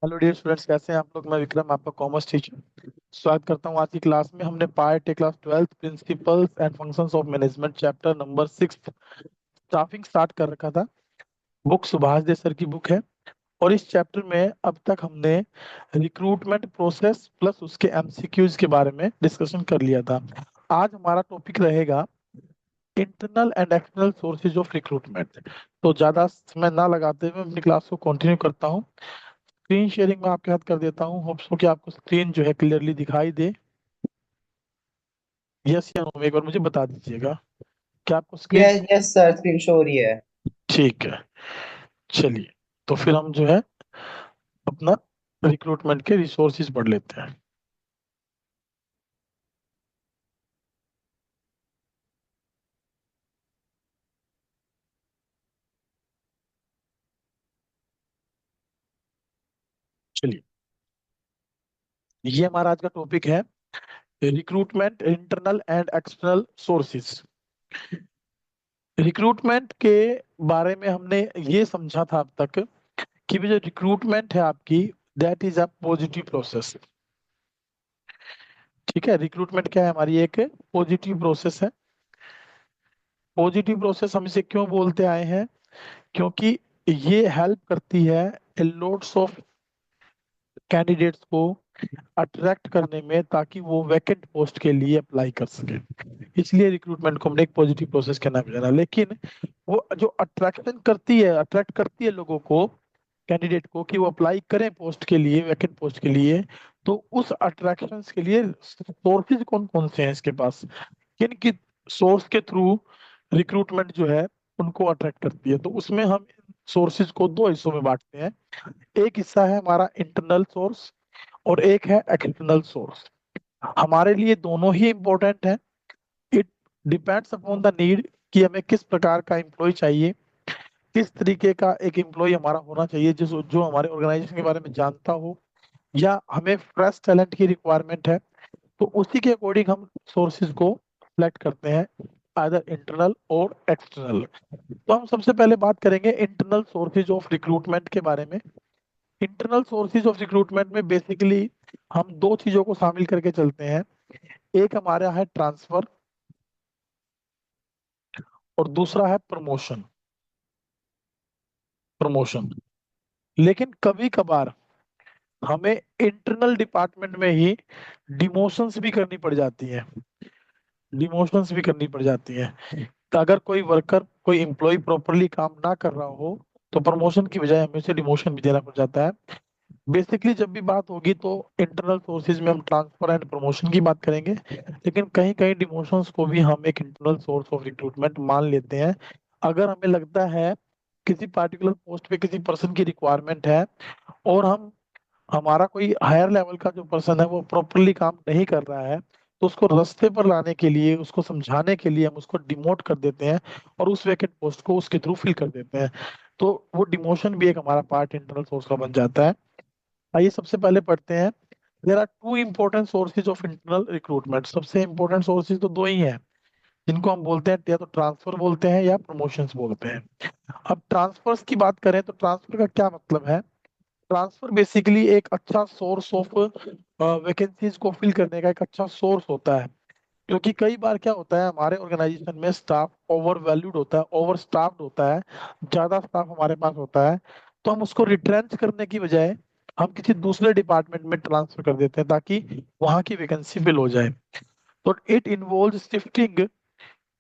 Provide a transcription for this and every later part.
Hello dear students, कैसे हैं आप लोग। मैं विक्रम, आपका कॉमर्स टीचर, स्वागत करता हूं। आज की क्लास में हमने part A class 12 principles and functions of management chapter number 6 staffing start कर रखा था। बुक सुभाष दे सर की बुक है। और इस चैप्टर में अब तक हमने रिक्रूटमेंट प्रोसेस प्लस उसके एमसीक्यूज के बारे में डिस्कशन कर लिया था। आज हमारा टॉपिक रहेगा internal and external sources of recruitment. तो ज्यादा समय ना लगाते हुए अपनी क्लास को कंटिन्यू करता हूँ। स्क्रीन शेयरिंग में आपके हाथ कर देता हूँ। होप्स हो कि आपको स्क्रीन जो है क्लियरली दिखाई दे। यस या नो एक बार मुझे बता दीजिएगा। क्या आपको screen yes yes sir, screen show हो रही है। ठीक है? चलिए, तो फिर हम जो है अपना रिक्रूटमेंट के रिसोर्सेज पढ़ लेते हैं। चलिए, ये हमारा आज का टॉपिक है, recruitment internal and external sources. Recruitment के बारे में हमने ये समझा था अब तक कि जो रिक्रूटमेंट है आपकी, that is a positive process. ठीक है, रिक्रूटमेंट क्या है, हमारी एक पॉजिटिव प्रोसेस है। पॉजिटिव प्रोसेस हम इसे क्यों बोलते आए हैं? क्योंकि ये हेल्प करती है लॉट्स ऑफ कैंडिडेट्स को अट्रैक्ट करने में, ताकि वो वैकेंट पोस्ट के लिए अप्लाई कर सके। इसलिए रिक्रूटमेंट को हमने एक पॉजिटिव प्रोसेस का नाम जाना। लेकिन वो जो अट्रैक्ट करती है लोगों को, कैंडिडेट को, कि वो अप्लाई करें पोस्ट के लिए, वैकेंट पोस्ट के लिए। तो उस अट्रैक्शन के लिए सोर्सेज कौन कौन से हैं इसके पास, किन किन सोर्स के थ्रू रिक्रूटमेंट जो है उनको अट्रैक्ट करती है। तो उसमें हम सोर्सेज को दो हिस्सों में बांटते हैं। एक हिस्सा है हमारा इंटरनल सोर्स और एक है एक्सटर्नल सोर्स। हमारे लिए दोनों ही इम्पोर्टेंट है। It depends upon the need कि हमें किस प्रकार का एम्प्लॉय चाहिए, किस तरीके का एक एम्प्लॉय हमारा होना चाहिए जिस जो हमारे ऑर्गेनाइजेशन के बारे में जानता हो, या हमें फ्रेश टैलेंट की रिक्वायरमेंट है। तो उसी के अकॉर्डिंग हम सोर्सेज को सिलेक्ट करते हैं, आइदर इंटरनल और एक्सटर्नल। तो हम सबसे पहले बात करेंगे इंटरनल सोर्सेज ऑफ रिक्रूटमेंट के बारे में। इंटरनल सोर्सेज ऑफ रिक्रूटमेंट में बेसिकली हम दो चीजों को शामिल करके चलते हैं। एक हमारा है ट्रांसफर और दूसरा है प्रमोशन। प्रमोशन, लेकिन कभी कभार हमें इंटरनल डिपार्टमेंट में ही डिमोशंस भी करनी पड़ जाती है। डिमोशंस भी करनी पड़ जाती है। तो अगर कोई वर्कर, कोई एम्प्लॉय प्रॉपरली काम ना कर रहा हो, तो प्रमोशन की बजाय हमें उसे डिमोशन भी देना पड़ जाता है। बेसिकली जब भी बात होगी तो इंटरनल सोर्सेज में हम ट्रांसफर एंड प्रमोशन की बात करेंगे। लेकिन कहीं कहीं डिमोशंस को भी हम एक इंटरनल सोर्स ऑफ रिक्रूटमेंट मान लेते हैं। अगर हमें लगता है किसी पार्टिकुलर पोस्ट पे किसी पर्सन की रिक्वायरमेंट है, और हमारा कोई हायर लेवल का जो पर्सन है वो प्रॉपरली काम नहीं कर रहा है, तो उसको रास्ते पर लाने के लिए, उसको समझाने के लिए हम उसको डिमोट कर देते हैं और उस वैकेंट पोस्ट को उसके थ्रू फिल कर देते हैं। तो वो डिमोशन भी एक हमारा पार्ट इंटरनल सोर्स का बन जाता है। आइए सबसे पहले पढ़ते हैं। There are two important sources of internal recruitment. सबसे इंपॉर्टेंट सोर्सेज तो दो ही हैं, जिनको हम बोलते हैं या तो ट्रांसफर बोलते हैं या प्रमोशंस बोलते हैं। अब ट्रांसफर्स की बात करें तो ट्रांसफर का क्या मतलब है? ट्रांसफर बेसिकली एक अच्छा सोर्स ऑफ वैकेंसीज को फिल करने का एक अच्छा सोर्स होता है। क्योंकि कई बार क्या होता है, हमारे ऑर्गेनाइजेशन में स्टाफ ओवर वैल्यूड होता है, ओवर स्टाफ्ड होता है, ज्यादा स्टाफ हमारे पास होता है। तो हम उसको रिट्रेंच करने की बजाय हम किसी दूसरे डिपार्टमेंट में ट्रांसफर कर देते हैं, ताकि वहां की वैकेंसी फिल हो जाए। तो it involve shifting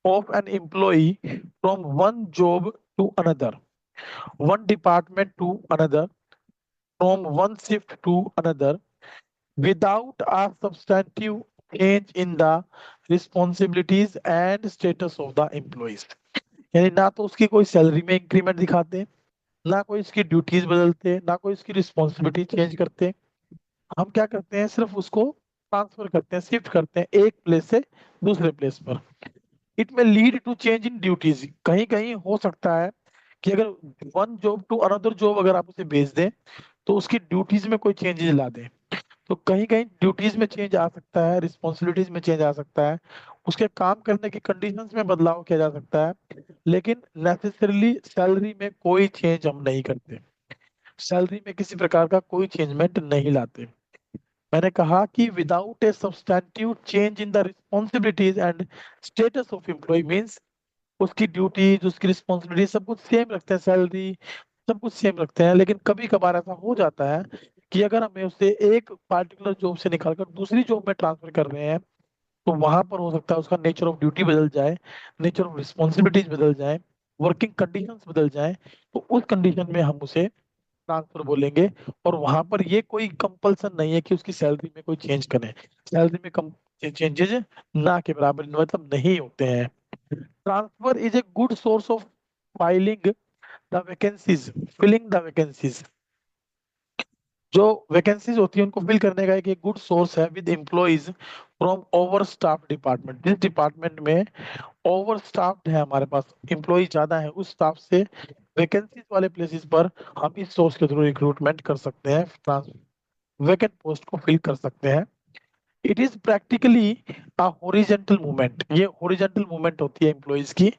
of an employee from one job to another, one department to another, from one shift to another, without a substantive change in the responsibilities and status of the employees। यानी ना तो उसकी कोई salary में increment दिखाते, ना कोई इसकी ड्यूटीज बदलते, ना कोई इसकी रिस्पॉन्सिबिलिटी चेंज करते। हम क्या करते हैं, सिर्फ उसको ट्रांसफर करते हैं, शिफ्ट करते हैं एक प्लेस से दूसरे प्लेस पर। It may lead to change in duties. कहीं कहीं हो सकता है कि अगर one job to another job अगर आप उसे भेज दें, तो उसकी ड्यूटीज में कोई चेंजेस ला दें। तो कहीं कहीं ड्यूटीज में चेंज आ सकता है, रिस्पॉन्सिबिलिटीज में चेंज आ सकता है, उसके काम करने की कंडीशंस में बदलाव किया जा सकता है। लेकिन नेसेसरली सैलरी में कोई चेंज हम नहीं करते। सैलरी में किसी प्रकार का कोई चेंजमेंट नहीं लाते। मैंने कहा कि without a substantive change in the responsibilities and status of employee means उसकी ड्यूटीज, उसकी रिस्पॉन्सिबिलिटी सब कुछ सेम रखते हैं, सैलरी सब कुछ सेम रखते हैं, लेकिन कभी कभार ऐसा हो जाता है कि अगर हमें उसे एक पार्टिकुलर जॉब से निकालकर दूसरी जॉब में ट्रांसफर कर रहे हैं, तो वहां पर हो सकता है उसका नेचर ऑफ ड्यूटी बदल जाए, नेचर ऑफ रिस्पॉन्सिबिलिटीज बदल जाए, वर्किंग कंडीशंस बदल जाए। तो उस कंडीशन में हम उसे ट्रांसफर बोलेंगे। और वहां पर ये कोई कंपल्सन नहीं है कि उसकी सैलरी में कोई चेंज करें, सैलरी में कम चेंजेस ना के बराबर मतलब नहीं होते हैं। Transfer is a good source of filing the vacancies, filling the vacancies. जो वैकेंसीज होती है उनको फिल करने का एक गुड सोर्स है with employees from over staff department. जिस डिपार्टमेंट में ओवर स्टाफ्ड है, हमारे पास एम्प्लॉय ज्यादा है, उस स्टाफ से वैकेंसीज वाले प्लेसेस पर हम इस सोर्स के थ्रू रिक्रूटमेंट कर सकते हैं, वैकेंट पोस्ट को फिल कर सकते हैं। It is practically a horizontal movement, ये हॉरिजेंटल मूवमेंट होती है एम्प्लॉइज की।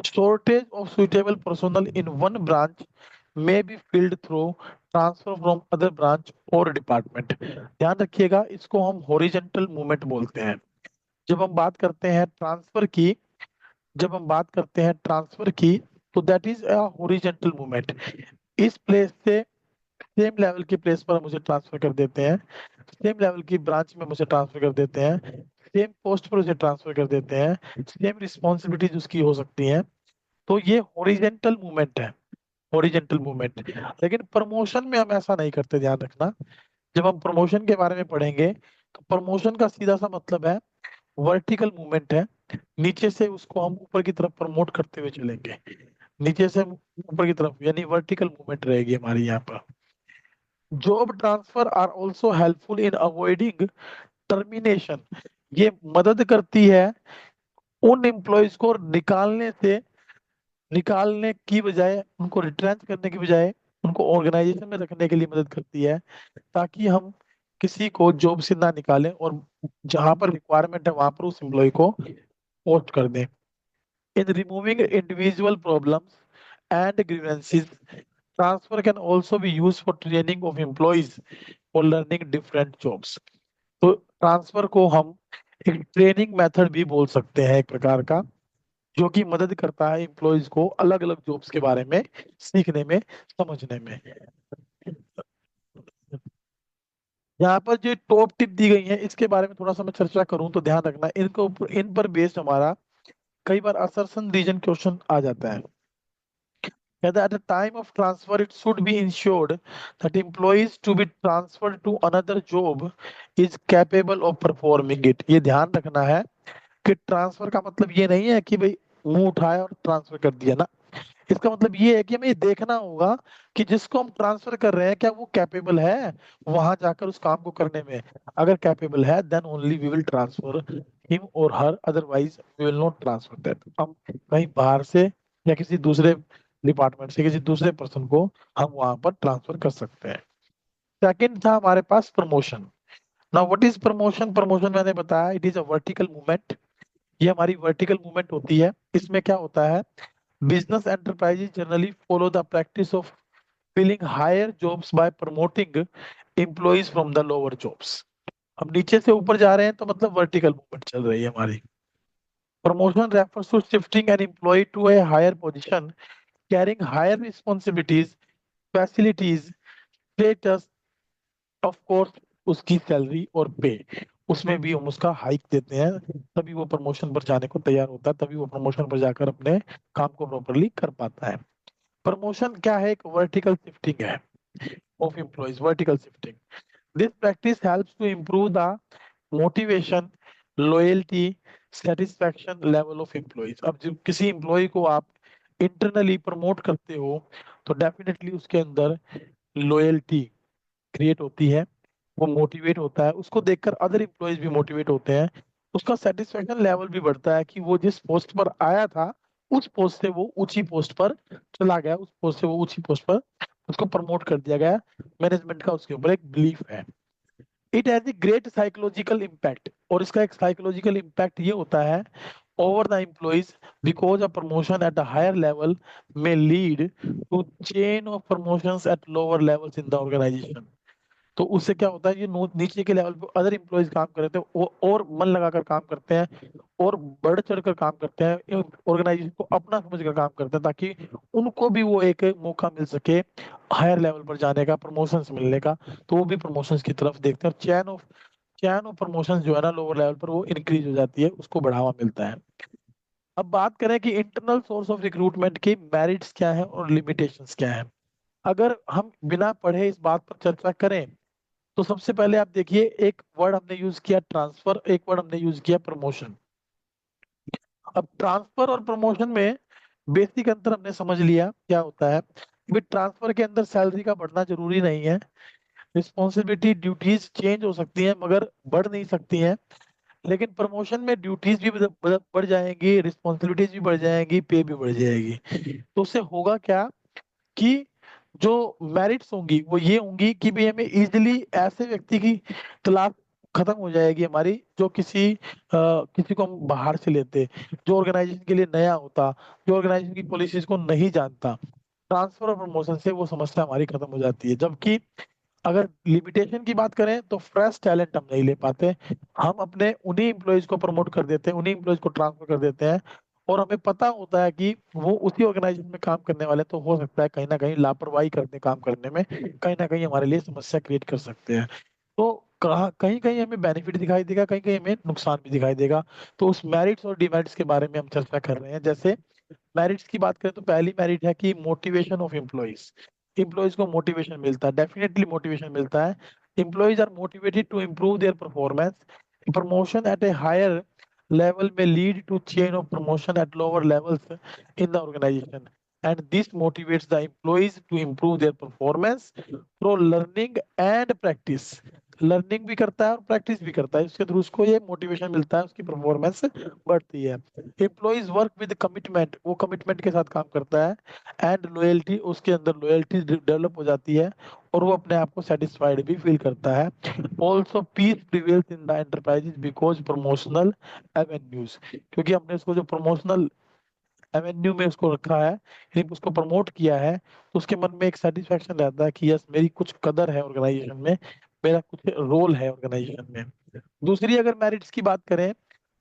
Shortage of suitable personnel in one branch may be filled through transfer from other branch और डिपार्टमेंट। ध्यान रखिएगा, इसको हम हॉरिजेंटल मूवमेंट बोलते हैं। जब हम बात करते हैं ट्रांसफर की, जब हम बात करते हैं ट्रांसफर की, तो that is a horizontal movement. इस प्लेस से सेम लेवल की प्लेस पर मुझे ट्रांसफर कर देते हैं, सेम लेवल की ब्रांच में मुझे ट्रांसफर कर देते हैं, सेम पोस्ट पर मुझे ट्रांसफर कर देते हैं, सेम रिस्पॉन्सिबिलिटीज उसकी हो सकती हैं। तो ये हॉरिजेंटल मूवमेंट है, हॉरिजेंटल मूवमेंट। लेकिन प्रमोशन में हम ऐसा नहीं करते, ध्यान रखना। जब हम प्रमोशन के बारे में पढ़ेंगे, तो प्रमोशन का सीधा सा मतलब है वर्टिकल मूवमेंट है। नीचे से उसको हम ऊपर की तरफ प्रमोट करते हुए चलेंगे, नीचे से ऊपर की तरफ, यानी वर्टिकल मूवमेंट रहेगी हमारी यहाँ पर। Job transfer R also helpful in avoiding termination. ये मदद करती है उन एम्प्लॉयज को निकालने से, निकालने की बजाय, उनको रिट्रेंच करने की बजाय उनको ऑर्गेनाइजेशन में रखने के लिए मदद करती है, ताकि हम किसी को जॉब से ना निकालें और जहां पर रिक्वायरमेंट है वहां पर उस एम्प्लॉय को पोस्ट कर दें। इन removing individual problems and grievances, transfer can also be used for training of employees for learning different jobs। तो ट्रांसफर को हम एक ट्रेनिंग मेथड भी बोल सकते हैं, एक प्रकार का, जो कि मदद करता है एम्प्लॉयज को अलग अलग जॉब्स के बारे में सीखने में, समझने में। यहाँ पर जो टॉप टिप दी गई है इसके बारे में थोड़ा सा मैं चर्चा करूं, तो ध्यान रखना, इनको इन पर बेस्ड हमारा कई बार असर्शन रीजन क्वेश्चन आ जाता है। कहता है at the time of transfer it should be ensured that employees to be transferred to another job is capable of performing it। ये ध्यान रखना है कि ट्रांसफर का मतलब ये नहीं है कि भाई मुंह उठाया और ट्रांसफर कर दिया ना। इसका मतलब ये है कि हमें ये देखना होगा कि जिसको हम ट्रांसफर कर रहे हैं क्या वो कैपेबल है वहां जाकर उस काम को करने में। अगर कैपेबल है then only we will transfer him और her, otherwise we will not transfer that. हम कहीं बाहर से या किसी दूसरे डिपार्टमेंट से किसी दूसरे पर्सन को हम वहां पर ट्रांसफर कर सकते हैं। सेकंड था हमारे पास promotion. Now what is promotion? Promotion मैंने बताया it is a vertical movement. ये हमारी वर्टिकल मूवमेंट होती है। इसमें क्या होता है, business enterprises generally follow the practice of filling higher jobs by promoting employees from the lower jobs। हम नीचे से ऊपर जा रहे हैं तो मतलब वर्टिकल मूवमेंट चल रही है हमारी। Promotion refers to shifting an employee to a higher position, carrying higher responsibilities, facilities, status, of course उसकी सैलरी और पे, उसमें भी हम उसका हाइक देते हैं, तभी वो प्रमोशन पर जाने को तैयार होता है, तभी वो प्रमोशन पर जाकर अपने काम को प्रॉपरली कर पाता है। प्रमोशन क्या है? एक वर्टिकल शिफ्टिंग है of employees, vertical shifting. This practice helps to improve the motivation, loyalty, satisfaction level of employees. अब जब किसी एम्प्लॉय को आप इंटरनली प्रमोट करते हो तो डेफिनेटली उसके अंदर लॉयल्टी क्रिएट होती है, वो मोटिवेट होता है, उसको देखकर अदर एम्प्लॉयज भी मोटिवेट होते हैं, उसका सेटिस्फेक्शन लेवल भी बढ़ता है कि वो जिस पोस्ट पर आया था उस पोस्ट से वो ऊंची पोस्ट पर चला गया, उस पोस्ट से वो ऊंची पोस्ट पर उसको प्रमोट कर दिया गया। मैनेजमेंट का उसके ऊपर एक बिलीफ है। It has a great psychological impact, और इसका एक साइकोलॉजिकल इम्पैक्ट ये होता है over the employees because a promotion at a higher level may lead to chain of promotions at lower levels in the organization. तो उससे क्या होता है, ये नीचे के लेवल पे अदर एम्प्लॉयज काम कर रहे थे वो और मन लगाकर काम करते हैं और बढ़ चढ़ कर काम करते हैं, ऑर्गेनाइजेशन को अपना समझ कर काम करते हैं, ताकि उनको भी वो एक मौका मिल सके हायर लेवल पर जाने का, प्रमोशंस मिलने का। तो वो भी प्रमोशंस की तरफ देखते हैं, और चैन ऑफ प्रमोशंस जो है ना लोअर लेवल पर वो इंक्रीज हो जाती है, उसको बढ़ावा मिलता है। अब बात करें कि इंटरनल सोर्स ऑफ रिक्रूटमेंट की मेरिट्स क्या है और लिमिटेशंस क्या है। अगर हम बिना पढ़े इस बात पर चर्चा करें, तो सबसे पहले आप देखिए, एक वर्ड हमने यूज किया ट्रांसफर, एक वर्ड हमने यूज किया प्रमोशन। अब ट्रांसफर और प्रमोशन में बेसिक अंतर हमने समझ लिया क्या होता है कि ट्रांसफर के अंदर सैलरी का बढ़ना जरूरी नहीं है, रिस्पॉन्सिबिलिटी ड्यूटीज चेंज हो सकती हैं मगर बढ़ नहीं सकती हैं। लेकिन प्रमोशन में ड्यूटीज भी बढ़ जाएंगी, रिस्पॉन्सिबिलिटीज भी बढ़ जाएंगी, पे भी बढ़ जाएगी। तो उससे होगा क्या कि जो मेरिट्स होंगी वो ये होंगी कि भाई हमें इजिली ऐसे व्यक्ति की तलाश खत्म हो जाएगी हमारी, जो किसी को हम बाहर से लेते, जो ऑर्गेनाइजेशन के लिए नया होता, जो ऑर्गेनाइजेशन की पॉलिसीज को नहीं जानता। ट्रांसफर और प्रमोशन से वो समस्या हमारी खत्म हो जाती है। जबकि अगर लिमिटेशन की बात करें तो फ्रेश टैलेंट हम नहीं ले पाते, हम अपने उन्हीं एम्प्लॉयज को प्रमोट कर देते हैं, उन्हीं एम्प्लॉयज को ट्रांसफर कर देते हैं, और हमें पता होता है कि वो उसी ऑर्गेनाइजेशन में काम करने वाले, तो हो सकता है कहीं ना कहीं लापरवाही करते काम करने में, कहीं ना कहीं हमारे लिए समस्या क्रिएट कर सकते हैं। तो कहीं कहीं हमें बेनिफिट दिखाई देगा, कहीं कहीं हमें नुकसान भी दिखाई देगा। तो उस मेरिट्स और डिमेरिट्स के बारे में हम चर्चा कर रहे हैं। जैसे मेरिट्स की बात करें तो पहली मेरिट है कि मोटिवेशन ऑफ एम्प्लॉयज। एम्प्लॉयज को मोटिवेशन मिलता है, डेफिनेटली मोटिवेशन मिलता है। Employees are motivated to improve their performance. Promotion at a higher level may lead to chain of promotion at lower levels in the organization, and this motivates the employees to improve their performance through learning and practice। Learning भी करता है और practice भी करता है, उसके through उसको ये मोटिवेशन मिलता है, उसकी परफॉर्मेंस बढ़ती है। एम्प्लॉइज वर्क विद कमिटमेंट, वो कमिटमेंट के साथ काम करता है, एंड लॉयल्टी, उसके अंदर लॉयल्टी डेवलप हो जाती है, और वो अपने आप को सेटिस्फाइड भी फील करता है। Also peace prevails in the enterprises because promotional avenues, क्योंकि हमने उसको जो प्रमोशनल एवेन्यू में उसको रखा है, यानी उसको प्रमोट किया है, तो उसके मन में एक सेटिस्फेक्शन रहता है कि यस मेरी कुछ कदर है ऑर्गेनाइजेशन में, मेरा कुछ रोल है ऑर्गेनाइजेशन में। दूसरी अगर मेरिट्स की बात करें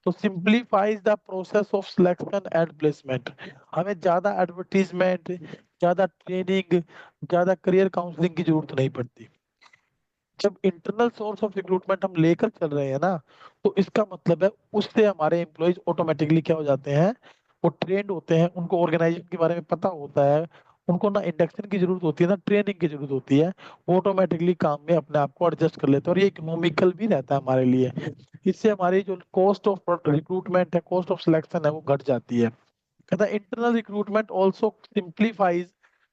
तो simplifies the process of selection and placement. हमें ज्यादा एडवर्टीजमेंट, ज्यादा ट्रेनिंग, ज्यादा करियर काउंसलिंग की जरूरत नहीं पड़ती। जब इंटरनल सोर्स ऑफ रिक्रूटमेंट हम लेकर चल रहे हैं ना, तो इसका मतलब है उससे हमारे एम्प्लॉयज ऑटोमेटिकली क्या हो जाते हैं, वो ट्रेंड होते हैं, उनको ऑर्गेनाइजेशन के बारे में पता होता है, उनको ना इंडक्शन की जरूरत होती है ना ट्रेनिंग की जरूरत होती है, वो ऑटोमेटिकली काम में अपने आप को एडजस्ट कर लेते हैं, और ये इकोनॉमिकल भी रहता है हमारे लिए। इससे हमारी जो कॉस्ट ऑफ रिक्रूटमेंट है, कॉस्ट ऑफ सिलेक्शन है, वो घट जाती है। कहता है internal recruitment also simplifies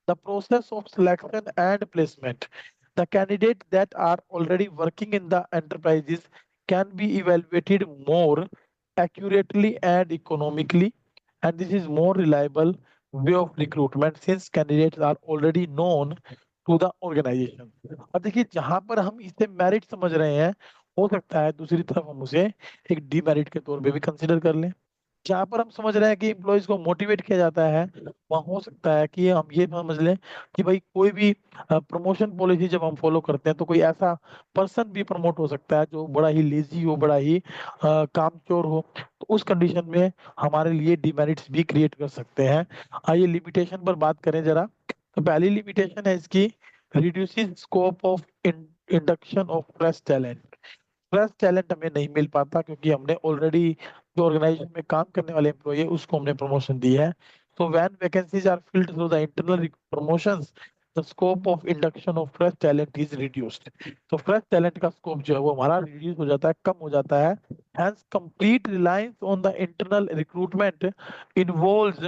the process of selection and placement. The candidates that are already working in the enterprises can be evaluated more accurately and economically, and this is more reliable way of recruitment since candidates are already known to the organization। अब देखिए जहां पर हम इसे merit समझ रहे हैं, हो सकता है दूसरी तरफ हम उसे एक डीमेरिट के तौर पे भी कंसिडर कर लें। जहां पर हम समझ रहे हैं कि एम्प्लॉयज को मोटिवेट किया जाता है, वहाँ हो सकता है कि हम ये समझ लें कि भाई कोई भी प्रमोशन पॉलिसी जब हम फॉलो करते हैं, तो कोई ऐसा पर्सन भी प्रमोट हो सकता है जो बड़ा ही लेजी हो, बड़ा ही कामचोर हो, तो उस कंडीशन में हमारे लिए डिमेरिट्स भी क्रिएट कर सकते हैं। आइए लिमिटेशन पर बात करें जरा। तो पहली लिमिटेशन है इसकी, reducing scope of induction of fresh talent. Fresh talent हमें नहीं मिल पाता क्योंकि हमने ऑलरेडी जो ऑर्गेनाइजेशन में काम करने वाले एम्प्लॉय है उसको हमने प्रमोशन दी है। So when vacancies are filled through the internal promotions, the scope of induction of fresh talent is reduced। तो fresh talent का scope जो है वो हमारा reduce हो जाता है, कम हो जाता है। Hence, complete reliance on the internal recruitment involves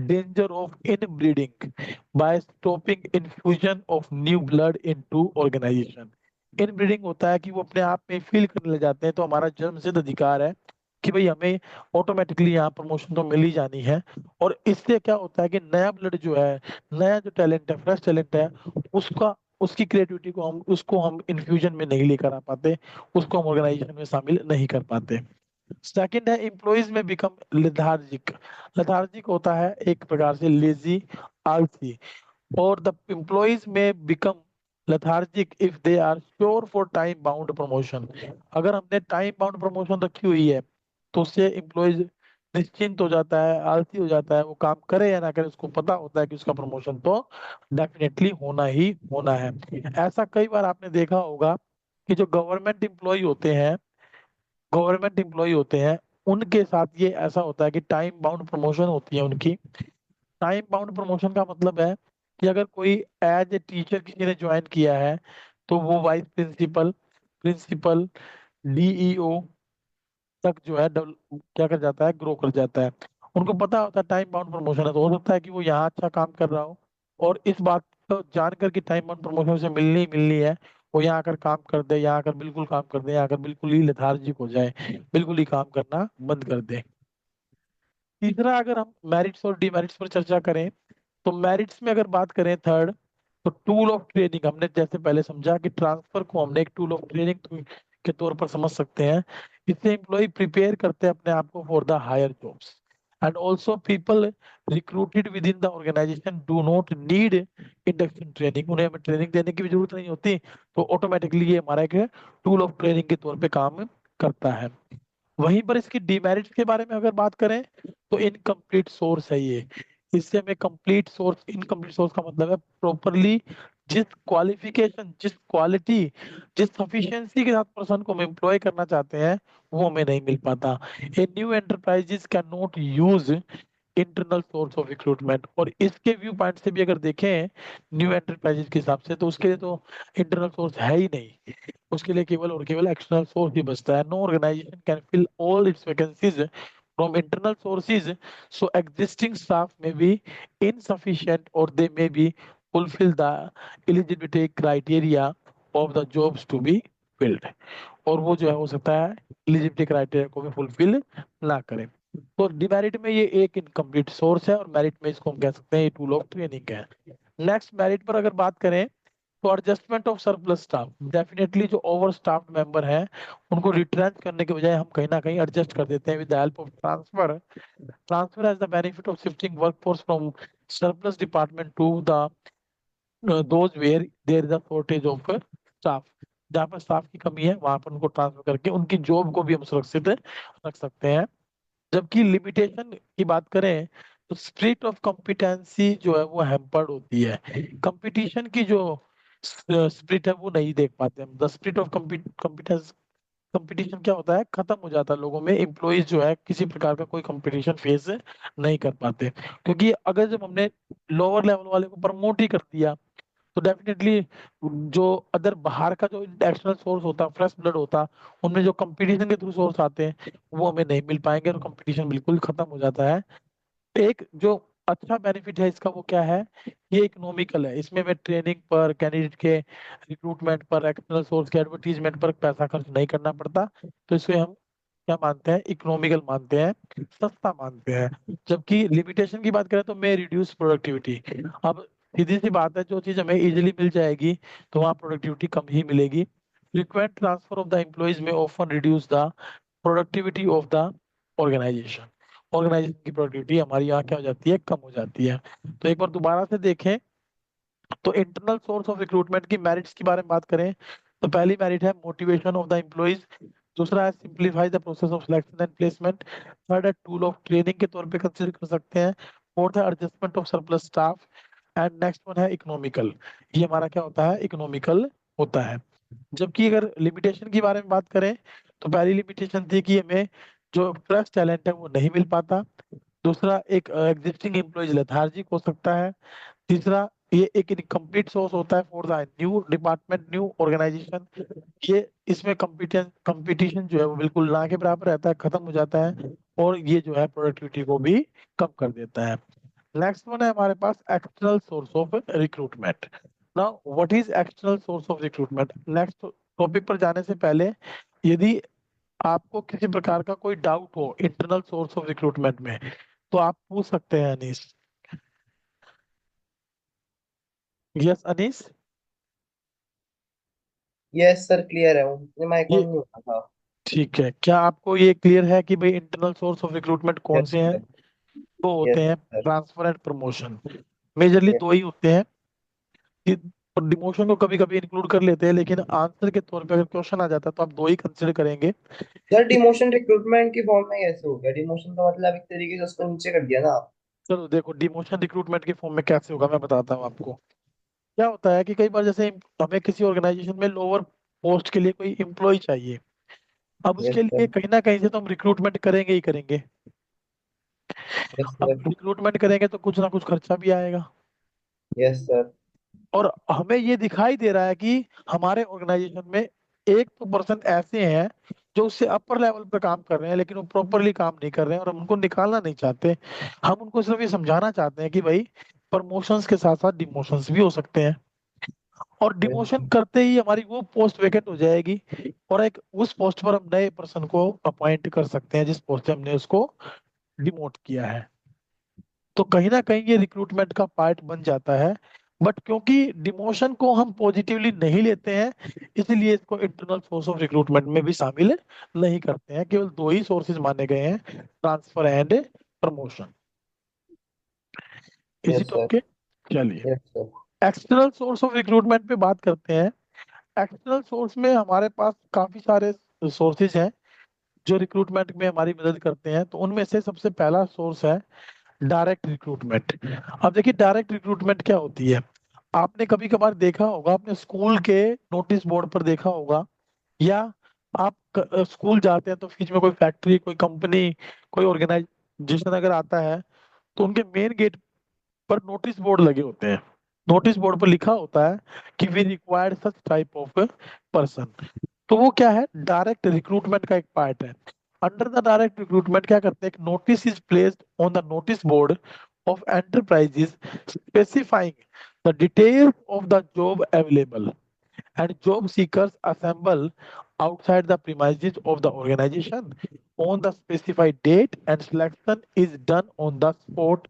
danger of inbreeding by stopping infusion of new blood into organization। Inbreeding होता है कि वो अपने आप में फील करने लग जाते हैं, तो हमारा जन्मसिद्ध अधिकार है कि भाई हमें ऑटोमेटिकली यहाँ प्रमोशन तो मिल ही जानी है। और इससे क्या होता है कि नया ब्लड जो है, नया जो टैलेंट है, फ्रेश टैलेंट है, उसका उसकी क्रिएटिविटी को हम इन्फ्यूजन में नहीं लेकर आ पाते, उसको हम ऑर्गेनाइजेशन में शामिल नहीं कर पाते। सेकंड है employees may become lethargic. Lethargic होता है एक प्रकार से लेजी, आलसी। और the employees may become lethargic if they are sure for time bound promotion. अगर हमने टाइम बाउंड प्रमोशन रखी हुई है तो उससे एम्प्लॉयज निश्चिंत हो जाता है, आलसी हो जाता है, वो काम करे या ना करे उसको पता होता है कि उसका प्रमोशन तो डेफिनेटली होना ही होना है। ऐसा कई बार आपने देखा होगा कि जो गवर्नमेंट एम्प्लॉय होते हैं उनके साथ ये ऐसा होता है कि टाइम बाउंड प्रमोशन होती है उनकी। टाइम बाउंड प्रमोशन का मतलब है कि अगर कोई एज ए टीचर किसी ने ज्वाइन किया है तो वो वाइस प्रिंसिपल, प्रिंसिपल, डीईओ तक जो है क्या कर जाता है, ग्रो कर जाता है। उनको पता होता है टाइम बाउंड प्रमोशन है, तो हो सकता है कि वो यहाँ अच्छा काम कर रहा हो और इस बात को जानकर कि टाइम बाउंड प्रमोशन से मिलनी ही मिलनी है, वो यहाँ आकर काम कर दे, यहाँ आकर बिल्कुल काम कर दे, यहाँ आकर बिल्कुल ही लेथार्जिक हो जाए, बिल्कुल ही काम करना बंद कर दे। तीसरा, अगर हम मेरिट्स और डिमेरिट्स पर चर्चा करें तो मेरिट्स में अगर बात करें थर्ड, तो टूल ऑफ ट्रेनिंग, हमने जैसे पहले समझा कि ट्रांसफर को हमने एक टूल ऑफ ट्रेनिंग के तौर पर समझ सकते हैं। इससे एम्प्लॉय प्रिपेयर करते हैं अपने आप को for the higher jobs. And also people recruited within the organisation do not need induction training, उन्हें हमें ट्रेनिंग देने की भी जरूरत नहीं होती, तो ऑटोमेटिकली ये हमारा एक टूल ऑफ ट्रेनिंग के तौर पे काम करता है। वहीं पर इसकी डिमेरिट्स के बारे में अगर बात करें तो इनकम्प्लीट सोर्स है ये। इससे हमें कंप्लीट सोर्स, इनकम्प्लीट सोर्स का मतलब है प्रॉपरली जिस क्वालिफिकेशन, जिस क्वालिटी, जिस सफिशिएंसी के साथ पर्सन को हम एम्प्लॉय करना चाहते हैं वो हमें नहीं मिल पाता। A new enterprises can not use internal source of recruitment. और इसके व्यू पॉइंट से भी अगर देखें न्यू एंटरप्राइजेस के हिसाब से, तो उसके लिए तो इंटरनल सोर्स है ही नहीं, उसके लिए केवल और केवल एक्सटर्नल सोर्स ही बचता है। No organisation can fill all its vacancies from internal sources, so existing staff may be insufficient or they may be fulfill the eligibility criteria of the jobs to be filled। और वो जो है हो सकता है एलिजिबिलिटी क्राइटेरिया को भी fulfil ना करें। तो डिमेरिट में ये एक इनकम्प्लीट सोर्स है और मेरिट में इसको हम कह सकते हैं ये टूल ऑफ ट्रेनिंग है। नेक्स्ट, मेरिट पर अगर बात करें तो adjustment of surplus staff, definitely जो ओवर स्टाफ्ड मेंबर हैं उनको रिट्रेंच करने के बजाय हम कहीं ना कहीं एडजस्ट कर देते हैं with the help of transfer. Transfer has the benefit of shifting workforce from surplus department to the those where there is a shortage of staff. जहाँ पर स्टाफ की कमी है वहां पर उनको ट्रांसफर करके उनकी जॉब को भी हम सुरक्षित रख सकते हैं। जबकि लिमिटेशन की बात करें तो स्प्रिट ऑफ कॉम्पिटेंसी जो है वो हैम्पर्ड होती है। कंपटीशन की जो स्प्रिट है वो नहीं देख पाते हम। The spirit of competence, competition क्या होता है, खत्म हो जाता है लोगों में, एम्प्लॉयज जो है किसी प्रकार का कोई कंपटीशन फेस नहीं कर पाते। क्योंकि अगर जब हमने लोअर लेवल वाले को प्रमोट ही कर दिया तो डेफिनेटली जो अदर बाहर का जो एक्सटर्नल सोर्स होता, फ्रेश ब्लड होता, उनमें जो कंपटीशन के थ्रू सोर्स आते हैं वो हमें नहीं मिल पाएंगे और कंपटीशन बिल्कुल खत्म हो जाता है। एक जो अच्छा बेनिफिट है इसका वो क्या है, ये इकोनॉमिकल है, इसमें मैं ट्रेनिंग पर, कैंडिडेट के रिक्रूटमेंट पर, एक्सटर्नल सोर्स के एडवर्टीजमेंट पर पैसा खर्च नहीं करना पड़ता। तो इसे हम क्या मानते हैं, इकोनॉमिकल मानते हैं, सस्ता मानते हैं। जबकि लिमिटेशन की बात करें तो मैं रिड्यूस प्रोडक्टिविटी। अब सीधी सी बात है, जो चीज हमें इजिली मिल जाएगी तो वहाँ प्रोडक्टिविटी कम ही मिलेगी। Frequent transfer of the employees में often reduce the productivity of the organisation. Organisation की प्रोडक्टिविटी हमारी यहाँ क्या हो जाती है, कम हो जाती है। तो एक बार दोबारा से देखें तो इंटरनल सोर्स ऑफ रिक्रूटमेंट की मेरिट्स के बारे में बात करें तो पहली मेरिट है मोटिवेशन ऑफ द एम्प्लॉइज। दूसरा है simplify the process of selection and placement. Third है टूल ऑफ ट्रेनिंग के तौर पे कंसिडर कर सकते हैं। फोर्थ है adjustment of surplus staff. And next one है इकोनॉमिकल, ये हमारा क्या होता है, इकोनॉमिकल होता है। जबकि अगर लिमिटेशन के बारे में बात करें तो पहली लिमिटेशन थी कि हमें जो फ्रेश टैलेंट है वो नहीं मिल पाता। दूसरा, एक एग्जिस्टिंग एम्प्लॉयज लेथार्जिक हो सकता है। तीसरा, ये एक इनकम्प्लीट सोर्स होता है for the new department, new organisation. ये इसमें कंपटीशन जो है वो बिल्कुल ना के बराबर रहता है, खत्म हो जाता है और ये जो है प्रोडक्टिविटी को भी कम कर देता है। नेक्स्ट वन है हमारे पास external source of recruitment. Now what is external source of recruitment. Next topic पर जाने से पहले, यदि आपको किसी प्रकार का कोई डाउट हो इंटरनल सोर्स ऑफ रिक्रूटमेंट में तो आप पूछ सकते हैं Anees. Yes Anees. Yes sir, clear है, वो माइक ये ऑन नहीं हुआ था। ठीक है, क्या आपको ये क्लियर है कि भाई इंटरनल सोर्स ऑफ रिक्रूटमेंट कौन यस से हैं? सर। दो होते यस हैं, sir. Transfer and promotion. Majorly दो ही होते हैं कि डिमोशन को कभी कभी इंक्लूड कर लेते हैं, लेकिन आंसर के तौर पे अगर क्वेश्चन आ जाता है तो आप दो ही कंसिडर करेंगे। सर डिमोशन रिक्रूटमेंट की फॉर्म में कैसे हो गया? डिमोशन का मतलब एक तरीके से उसको नीचे कर दिया ना आप। चलो देखो, डिमोशन रिक्रूटमेंट के फॉर्म में कैसे होगा मैं बताता हूँ आपको। क्या होता है कि कई बार जैसे हमें किसी ऑर्गेनाइजेशन में लोअर पोस्ट के लिए कोई एम्प्लॉय चाहिए। अब यस उसके लिए सर। कहीं ना कहीं से तो हम रिक्रूटमेंट करेंगे ही करेंगे। यस अब सर। रिक्रूटमेंट करेंगे तो कुछ ना कुछ खर्चा भी आएगा। Yes sir. और हमें ये दिखाई दे रहा है कि हमारे ऑर्गेनाइजेशन में एक तो पर्सन ऐसे हैं जो उससे अपर लेवल पे काम कर रहे हैं, लेकिन वो प्रॉपरली काम नहीं कर रहे हैं और हम उनको निकालना नहीं चाहते। हम उनको सिर्फ ये समझाना चाहते हैं कि भाई प्रमोशंस के साथ साथ डिमोशंस भी हो सकते हैं। और डिमोशन यस करते ही हमारी वो पोस्ट वेकेंट हो जाएगी, और एक उस पोस्ट पर हम नए पर्सन को अपॉइंट कर सकते हैं जिस पोस्ट से हमने उसको डिमोट किया है। तो कहीं ना कहीं ये रिक्रूटमेंट का पार्ट बन जाता है। बट क्योंकि डिमोशन को हम पॉजिटिवली नहीं लेते हैं, इसलिए इसको इंटरनल सोर्स ऑफ रिक्रूटमेंट में भी शामिल नहीं करते हैं। केवल दो ही सोर्सेज माने गए हैं, ट्रांसफर एंड प्रमोशन। इसी सर। टॉपिक के चलिए yes sir. External source of recruitment पे बात करते हैं। एक्सटर्नल सोर्स में हमारे पास काफी सारे सोर्सेज हैं जो रिक्रूटमेंट में हमारी मदद करते हैं। तो उनमें से सबसे पहला सोर्स है डायरेक्ट रिक्रूटमेंट। अब देखिए, डायरेक्ट रिक्रूटमेंट क्या होती है। आपने कभी कभार देखा होगा, अपने स्कूल के नोटिस बोर्ड पर देखा होगा, या आप स्कूल जाते हैं तो बीच में कोई फैक्ट्री, कोई कंपनी, कोई ऑर्गेनाइजेशन अगर आता है तो उनके मेन गेट पर नोटिस बोर्ड लगे होते हैं। नोटिस बोर्ड पर लिखा होता है कि we required such type of person. तो वो क्या है, डायरेक्ट रिक्रूटमेंट का एक पार्ट है। अंडर द डायरेक्ट रिक्रूटमेंट क्या करते हैं, notice is placed on the notice board of enterprises specifying the details of the job available, and job seekers assemble outside the premises of the organization on the specified date and selection is done on the spot।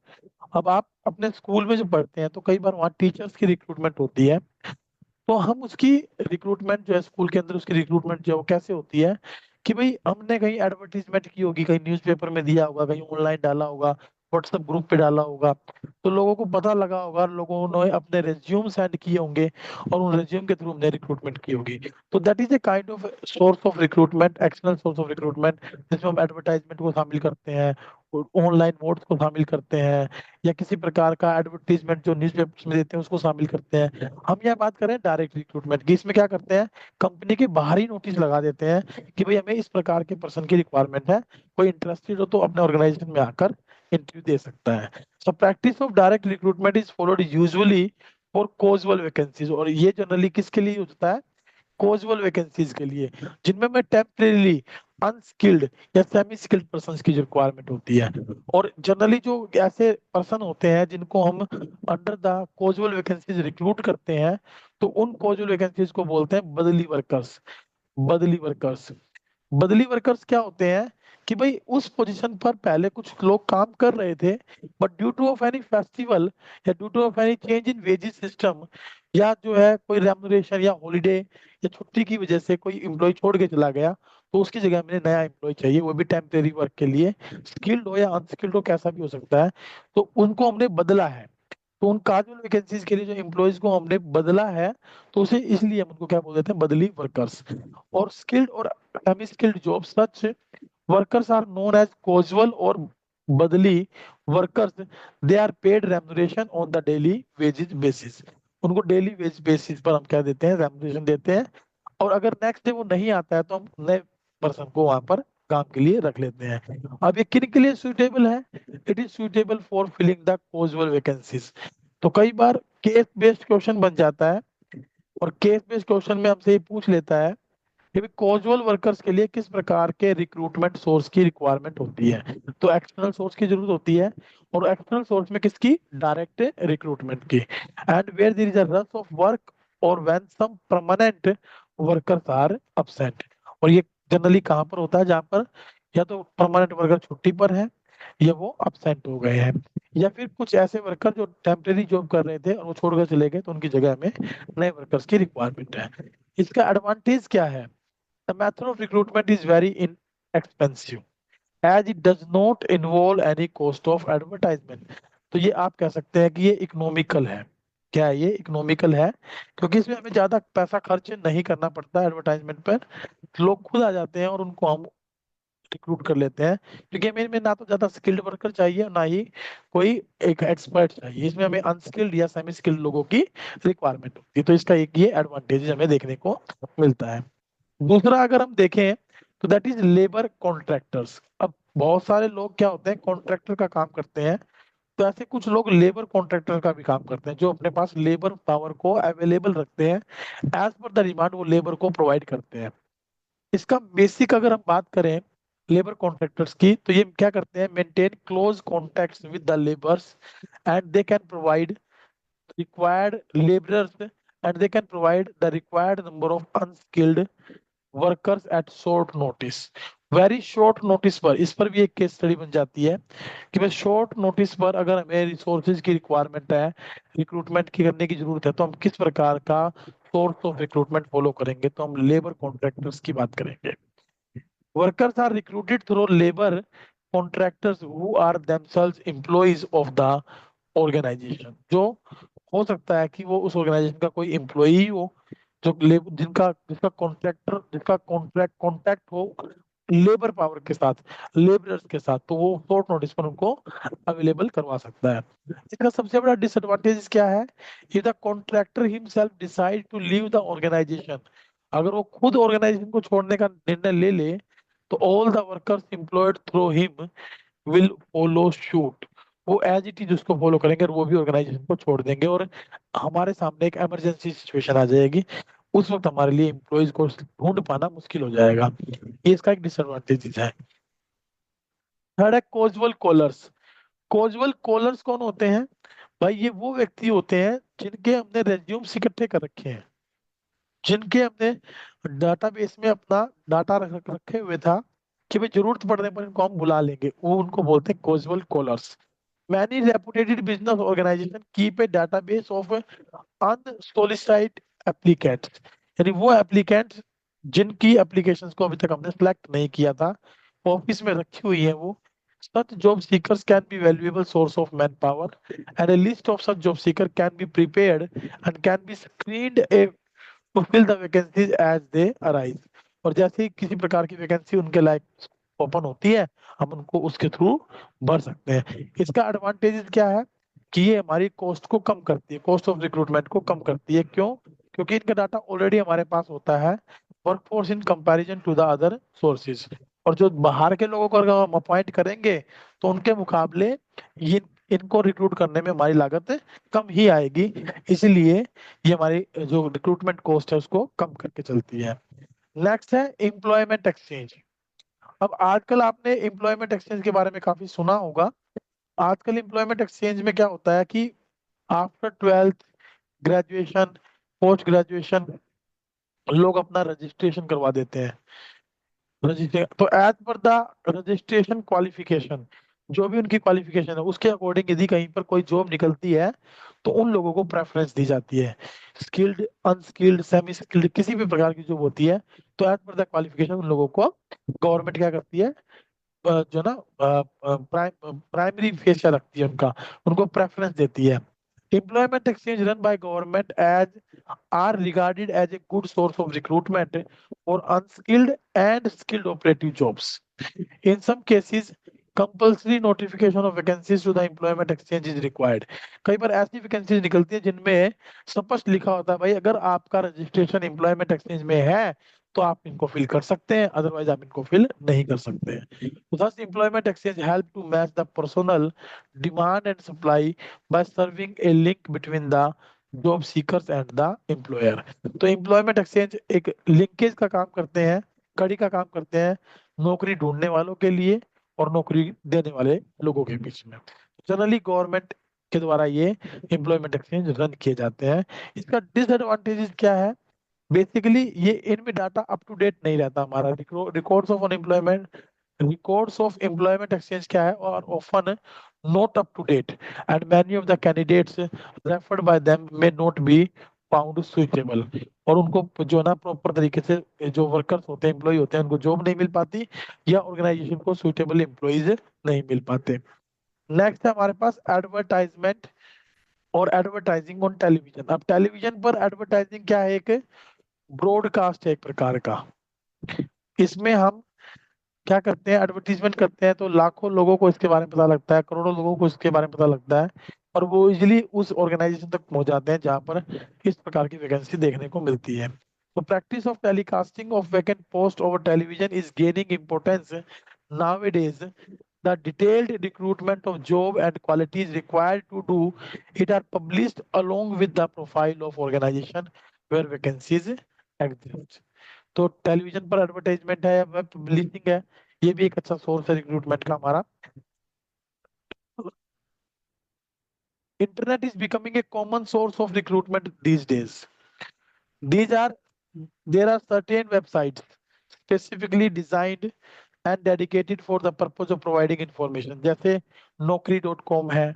अब आप अपने school में जो पढ़ते हैं तो कई बार वहाँ टीचर्स की रिक्रूटमेंट होती है। तो हम उसकी रिक्रूटमेंट जो है स्कूल के अंदर, उसकी रिक्रूटमेंट जो है वो कैसे होती है कि भाई हमने कहीं एडवर्टीजमेंट की होगी, कहीं न्यूज़पेपर में दिया होगा, कहीं ऑनलाइन डाला होगा, व्हाट्सएप ग्रुप पे डाला होगा, तो लोगों को पता लगा होगा, लोगों ने अपने रेज्यूम सेंड किए होंगे और उन रेज्यूम के थ्रू हमने रिक्रूटमेंट की होगी। तो that is a kind of source of recruitment, external source of recruitment, जिसमें हम एडवर्टाइजमेंट को शामिल करते हैं, ऑनलाइन मोड्स को शामिल करते हैं, या किसी प्रकार का एडवर्टीजमेंट जो न्यूज़पेपर्स में देते हैं उसको शामिल करते हैं। हम यहाँ बात करें डायरेक्ट रिक्रूटमेंट की, इसमें क्या करते हैं, कंपनी के बाहर ही नोटिस लगा देते हैं कि भाई हमें इस प्रकार के पर्सन की रिक्वायरमेंट है, कोई इंटरेस्टेड हो तो अपने ऑर्गेनाइजेशन में आकर इंटरव्यू दे सकता है। So practice of direct recruitment is followed usually for casual vacancies, और ये जनरली किसके लिए होता है, कॉजुअल वैकेंसीज के लिए, जिनमें मैं टेम्परेली अनस्किल्ड या सेमी स्किल्ड पर्सन की जो रिक्वायरमेंट होती है। और जनरली जो ऐसे पर्सन होते हैं जिनको हम under the casual vacancies recruit करते हैं, तो उन कॉजुअल वैकेंसीज को बोलते हैं बदली वर्कर्स। बदली वर्कर्स, बदली वर्कर्स क्या होते हैं कि भाई उस पोजीशन पर पहले कुछ लोग काम कर रहे थे, but due to of any festival या due to of any change in wages system, या जो है कोई रेमुनरेशन या हॉलीडे या छुट्टी की वजह से कोई एम्प्लॉय छोड़ के चला गया, तो उसकी जगह में नया एम्प्लॉय चाहिए, वो भी टेम्परेरी वर्क के लिए, स्किल्ड हो या अनस्किल्ड हो, कैसा भी हो सकता है। तो उनको हमने बदला है। तो उन काजुअल वैकेंसीज के लिए जो एम्प्लॉयज को हमने बदला है, तो उसे इसलिए हम उनको क्या बोल देते हैं, बदली वर्कर्स। और स्किल्ड और semi skilled job such workers are known as casual और बदली workers, they are paid remuneration on the daily wages basis. उनको डेली वेज बेसिस पर हम क्या देते हैं, रेम्युनरेशन देते हैं। और अगर नेक्स्ट डे वो नहीं आता है तो हम नए पर्सन को वहां पर काम के लिए रख लेते हैं। अब ये किन के लिए सुइटेबल है, it is suitable for filling the casual vacancies. तो कई बार केस बेस्ड क्वेश्चन बन जाता है, और केस बेस्ड क्वेश्चन में हमसे ये पूछ लेता है कि कॉजुअल वर्कर्स के लिए किस प्रकार के रिक्रूटमेंट सोर्स की रिक्वायरमेंट होती है। तो एक्सटर्नल सोर्स की जरूरत होती है, और एक्सटर्नल सोर्स में किसकी, डायरेक्ट रिक्रूटमेंट की। And where there is a rush of work और when some permanent workers are absent। और ये जनरली कहाँ पर होता है, जहाँ पर या तो परमानेंट वर्कर छुट्टी पर है, या वो absent हो गए हैं, या फिर कुछ ऐसे वर्कर जो टेम्परेरी जॉब कर रहे थे और वो छोड़कर चले गए, तो उनकी जगह में नए वर्कर्स की रिक्वायरमेंट है। इसका एडवांटेज क्या है, The method of recruitment is very inexpensive as it does not involve any cost of advertisement. तो ये आप कह सकते हैं कि ये इकोनॉमिकल है। क्या है ये? इकोनॉमिकल है, क्योंकि इसमें हमें ज्यादा पैसा खर्च नहीं करना पड़ता एडवर्टाइजमेंट पर। लोग खुद आ जाते हैं और उनको हम रिक्रूट कर लेते हैं, क्योंकि हमें इनमें ना तो ज्यादा स्किल्ड वर्कर चाहिए और ना ही कोई एक एक्सपर्ट चाहिए। इसमें हमें अनस्किल्ड या सेमी स्किल्ड लोगों की रिक्वायरमेंट होती है। तो इसका एक ये एडवांटेज हमें देखने को मिलता है। दूसरा अगर हम देखें तो दैट इज लेबर कॉन्ट्रैक्टर्स। अब बहुत सारे लोग क्या होते हैं, कॉन्ट्रैक्टर का काम करते हैं। तो ऐसे कुछ लोग लेबर कॉन्ट्रैक्टर का भी काम करते हैं, जो अपने पास लेबर पावर को अवेलेबल रखते हैं, एज पर द डिमांड वो लेबर को प्रोवाइड करते हैं। इसका बेसिक अगर हम बात करें लेबर कॉन्ट्रैक्टर्स की, तो ये क्या करते हैं, maintain close contacts with the labours and they can provide required laborers and they can provide the required number of unskilled workers at short notice. Very short notice पर, इस पर भी एक केस स्टडी बन जाती है कि भाई शॉर्ट नोटिस पर अगर हमें रिसोर्सेज की रिक्वायरमेंट है, रिक्रूटमेंट की करने की जरूरत है, तो हम किस प्रकार का सोर्स ऑफ रिक्रूटमेंट फॉलो करेंगे? तो हम लेबर कॉन्ट्रैक्टर्स की बात करेंगे। Workers are recruited through labour contractors who are themselves employees of the organisation. जो हो सकता है कि वो उस ऑर्गेनाइजेशन का कोई एम्प्लॉई हो, जो जिनका जिसका कॉन्ट्रैक्टर जिसका कॉन्ट्रैक्ट कॉन्टैक्ट हो लेबर पावर के साथ, लेबरर्स के साथ, तो वो शॉर्ट नोटिस पर उनको अवेलेबल करवा सकता है। इसका सबसे बड़ा डिसएडवांटेज क्या है? If the contractor himself decide to leave the organisation, अगर वो खुद ऑर्गेनाइजेशन को छोड़ने का निर्णय ले ले, तो all the workers employed through him will follow shoot. वो एज इट इज उसको फॉलो करेंगे और वो भी ऑर्गेनाइजेशन को छोड़ देंगे, और हमारे सामने एक इमरजेंसी सिचुएशन आ जाएगी। उस वक्त हमारे लिए एम्प्लॉयज को ढूंढ पाना मुश्किल हो जाएगा। ये इसका एक डिसएडवांटेज है। थर्ड है कोजुअल कॉलर्स। कोजुअल कॉलर्स कौन होते हैं? भाई ये वो व्यक्ति होते हैं जिनके हमने रेज्यूम्स इकट्ठे कर रखे हैं, जिनके हमने डाटाबेस में अपना डाटा रखे हुए था कि भाई जरूरत पड़ने पर इनको हम बुला लेंगे, वो उनको बोलते हैं casual callers. Many reputed business organisation keep a database of unsolicited applicants, यानी वो एप्लीकेंट्स जिनकी एप्लीकेशंस को अभी तक हमने सेलेक्ट नहीं किया था, ऑफिस में रखी हुई है वो। Such job seekers can be valuable source of manpower, and a list of such job seeker can be prepared and can be screened to fill the vacancies as they arise। और जैसे ही किसी प्रकार की वैकेंसी उनके लायक open होती है, हम उनको उसके थ्रू भर सकते हैं। इसका एडवांटेज क्या है कि ये हमारी कॉस्ट को कम करती है, कॉस्ट ऑफ रिक्रूटमेंट को कम करती है। क्यों? क्योंकि इनका डाटा ऑलरेडी हमारे पास होता है, workforce in comparison to the other sources. और जो बाहर के लोगों को अगर हम अपॉइंट करेंगे, तो उनके मुकाबले ये इनको रिक्रूट करने में हमारी लागत कम ही आएगी। इसीलिए ये हमारी जो रिक्रूटमेंट कॉस्ट है उसको कम करके चलती है। नेक्स्ट है एम्प्लॉयमेंट एक्सचेंज। अब आजकल आपने एम्प्लॉयमेंट एक्सचेंज के बारे में काफी सुना होगा। आजकल एम्प्लॉयमेंट एक्सचेंज में क्या होता है कि after twelfth, graduation, post graduation, लोग अपना रजिस्ट्रेशन करवा देते हैं। रजिस्ट्रेशन तो as per the registration qualification, जो भी उनकी क्वालिफिकेशन है उसके अकॉर्डिंग यदि कहीं पर कोई जॉब निकलती है, तो उन लोगों को प्रेफरेंस दी जाती है। स्किल्ड, अनस्किल्ड, सेमी स्किल्ड, किसी भी प्रकार की जॉब होती है, तो एज पर द क्वालिफिकेशन उन लोगों को गवर्नमेंट क्या करती है, जो ना प्राइमरी फेस क्या रखती है उनका, उनको प्रेफरेंस देती है। Employment exchange run by government as are regarded as a good source of recruitment for unskilled and skilled operative jobs. In some cases, compulsory notification of vacancies to the employment exchange is required। कई बार ऐसी vacancies निकलती है जिनमें स्पष्ट लिखा होता है भाई अगर आपका रजिस्ट्रेशन एम्प्लॉयमेंट एक्सचेंज में है तो आप इनको फिल कर सकते हैं, अदरवाइज आप इनको फिल नहीं कर सकते हैं। Thus, employment exchange help to match the personal demand and supply by serving a link between the job seekers and the employer. तो एम्प्लॉयमेंट एक्सचेंज एक लिंकेज का काम करते हैं, कड़ी का काम करते हैं नौकरी ढूंढने वालों के लिए और नौकरी देने वाले लोगों के बीच में। जनरली गवर्नमेंट के द्वारा ये एम्प्लॉयमेंट एक्सचेंज रन किए जाते हैं। इसका डिसएडवांटेजेस क्या है? बेसिकली ये इनमें डाटा अप टू डेट नहीं रहता हमारा। Records of unemployment, records of employment exchange क्या है, और often not up to date and many of the candidates referred by them may not be found suitable, और उनको जो है ना प्रॉपर तरीके से जो वर्कर्स होते हैं, एम्प्लॉय होते हैं, उनको जॉब नहीं मिल पाती, या ऑर्गेनाइजेशन को सुइटेबल एम्प्लॉयज नहीं मिल पाते। नेक्स्ट है हमारे पास एडवर्टाइजमेंट और एडवर्टाइजिंग ऑन टेलीविजन। अब टेलीविजन पर एडवर्टाइजिंग क्या है, एक ब्रॉडकास्ट है एक प्रकार का। इसमें हम क्या करते हैं, एडवर्टीजमेंट करते हैं, तो लाखों लोगों को इसके बारे में पता लगता है, करोड़ों लोगों को इसके बारे में पता लगता है, और वो इजिली उस ऑर्गेनाइजेशन तक पहुंच जाते हैं जहां पर इस प्रकार की वैकेंसी देखने को मिलती है। तो practice of telecasting of vacant post over television is gaining importance nowadays. The detailed recruitment of job and qualities required to do it are published along with the profile of organization where vacancies exist. तो television पर advertisement है, web publishing है, ये भी एक अच्छा source है recruitment का हमारा। Internet is becoming a common source of recruitment these days. These are there are certain websites specifically designed and dedicated for the purpose of providing information, जैसे naukri.com है,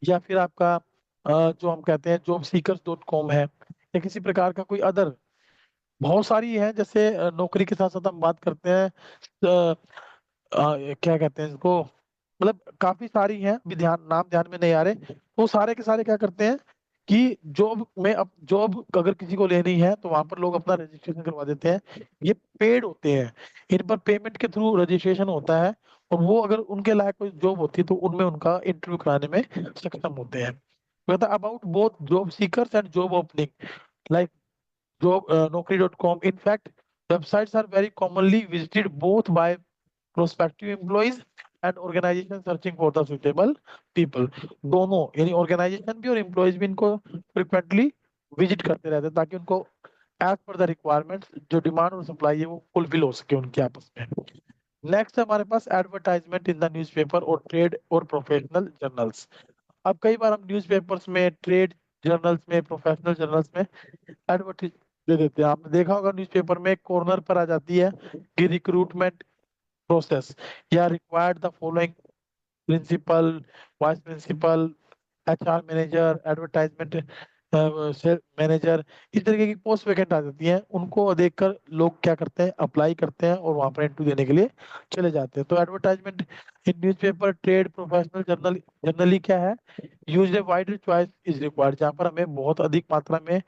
या फिर आपका जो हम कहते हैं jobseekers.com है, या किसी प्रकार का कोई अदर बहुत सारी है। जैसे नौकरी के साथ साथ हम बात करते हैं क्या कहते हैं इसको, मतलब काफी सारी हैं, अभी नाम ध्यान में नहीं आ रहे। तो सारे के सारे क्या करते हैं कि जॉब में, अब जॉब अगर किसी को लेनी है तो वहां पर लोग अपना रजिस्ट्रेशन करवा देते हैं। ये पेड होते हैं, इन पर पेमेंट के थ्रू रजिस्ट्रेशन होता है, और वो अगर उनके लायक कोई जॉब होती है तो उनमें उनका इंटरव्यू कराने में सक्षम होते हैं। About both job seekers and job opening like job naukri.com. In fact, websites are very commonly visited both by prospective employees and organization searching for the suitable people. दोनों यानी ऑर्गेनाइजेशन भी और एम्प्लॉयज भी इनको फ्रिक्वेंटली विजिट करते रहते हैं, ताकि उनको एज पर द रिक्वायरमेंट्स जो डिमांड और सप्लाई है वो फुलफिल हो सके उनके आपस में। नेक्स्ट है हमारे पास एडवर्टाइजमेंट इन द न्यूज़पेपर और ट्रेड और प्रोफेशनल जर्नल्स। अब कई बार हम न्यूज़पेपर्स में, ट्रेड जर्नल्स में, प्रोफेशनल जर्नल्स में एडवर्टाइज दे देते हैं। आपने देखा होगा न्यूज़पेपर में एक कॉर्नर पर आ जाती है कि रिक्रूटमेंट प्रोसेस, या required the following principal, vice principal, HR manager, advertisement manager, इस तरीके की पोस्ट वैकेंट आ जाती हैं। उनको देखकर लोग क्या करते हैं, अप्लाई करते हैं और वहां पर इंटरव्यू देने के लिए चले जाते हैं। तो एडवर्टाइजमेंट इन newspaper, trade, professional journal generally क्या है, use a wider choice is required, जहाँ पर हमें बहुत अधिक मात्रा में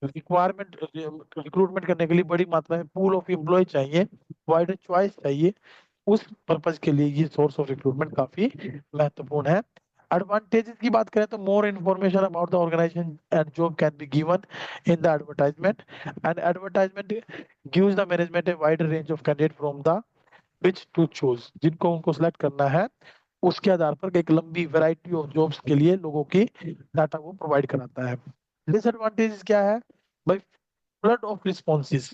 रिक्वायरमेंट, रिक्रूटमेंट करने के लिए बड़ी मात्रा में पूल ऑफ एम्प्लॉय चाहिए, वाइडर चॉइस चाहिए। उस पर्पज के लिए ये सोर्स ऑफ रिक्रूटमेंट काफी महत्वपूर्ण है। एडवांटेजेस की बात करें तो more information about the organisation and job can be given in the advertisement, and advertisement gives the management a wide range of candidate from the which to choose, जिनको उनको select करना है उसके आधार पर एक लंबी वैरायटी ऑफ जॉब्स के लिए लोगों की डाटा वो प्रोवाइड कराता है। डिसएडवांटेज क्या है भाई, फ्लड ऑफ रिस्पॉन्सेज,